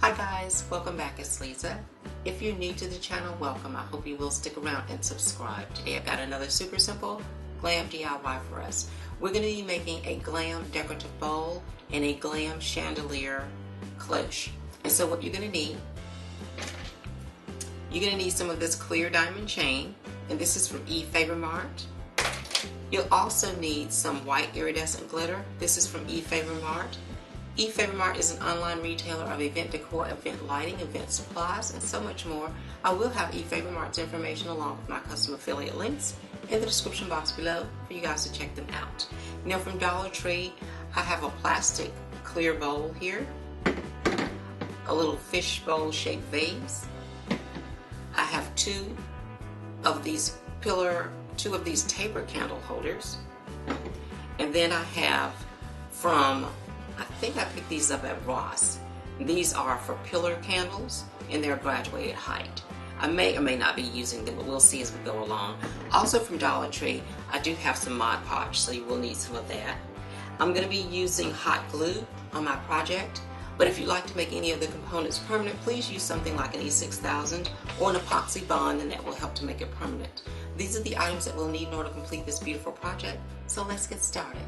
Hi guys, welcome back. It's Lisa. If you're new to the channel, welcome. I hope you will stick around and subscribe. Today I've got another super simple glam DIY for us. We're going to be making a glam decorative bowl and a glam chandelier cloche. And so what you're going to need some of this clear diamond chain, and this is from Efavormart. You'll also need some white iridescent glitter. This is from Efavormart. Efavormart is an online retailer of event decor, event lighting, event supplies, and so much more. I will have Efavormart's information along with my custom affiliate links in the description box below for you guys to check them out. Now from Dollar Tree, I have a plastic clear bowl here, a little fish bowl shaped vase. I have two of these taper candle holders, and then I have I think I picked these up at Ross. These are for pillar candles and they're graduated height. I may or may not be using them, but we'll see as we go along. Also from Dollar Tree, I do have some Mod Podge, so you will need some of that. I'm going to be using hot glue on my project, but if you'd like to make any of the components permanent, please use something like an E6000 or an epoxy bond, and that will help to make it permanent. These are the items that we'll need in order to complete this beautiful project, so let's get started.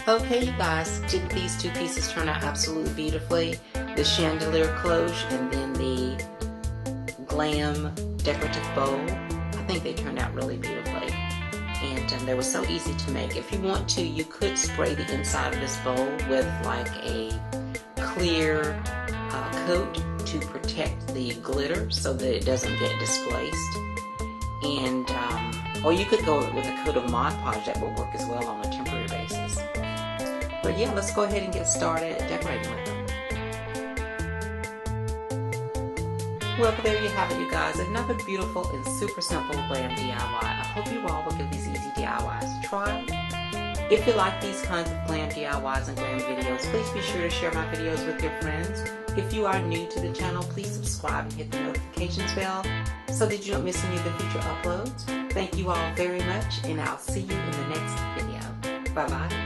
Okay, you guys, didn't these two pieces turn out absolutely beautifully? The chandelier cloche and then the Glam decorative bowl. I think they turned out really beautifully. And they were so easy to make. If you want to, you could spray the inside of this bowl with like a clear coat to protect the glitter so that it doesn't get displaced. And or you could go with a coat of Mod Podge that would work as well on a temporary basis. But yeah, let's go ahead and get started decorating with them. Well, there you have it, you guys. Another beautiful and super simple Glam DIY. I hope you all will give these easy DIYs a try. If you like these kinds of Glam DIYs and Glam videos, please be sure to share my videos with your friends. If you are new to the channel, please subscribe and hit the notifications bell so that you don't miss any of the future uploads. Thank you all very much, and I'll see you in the next video. Bye-bye.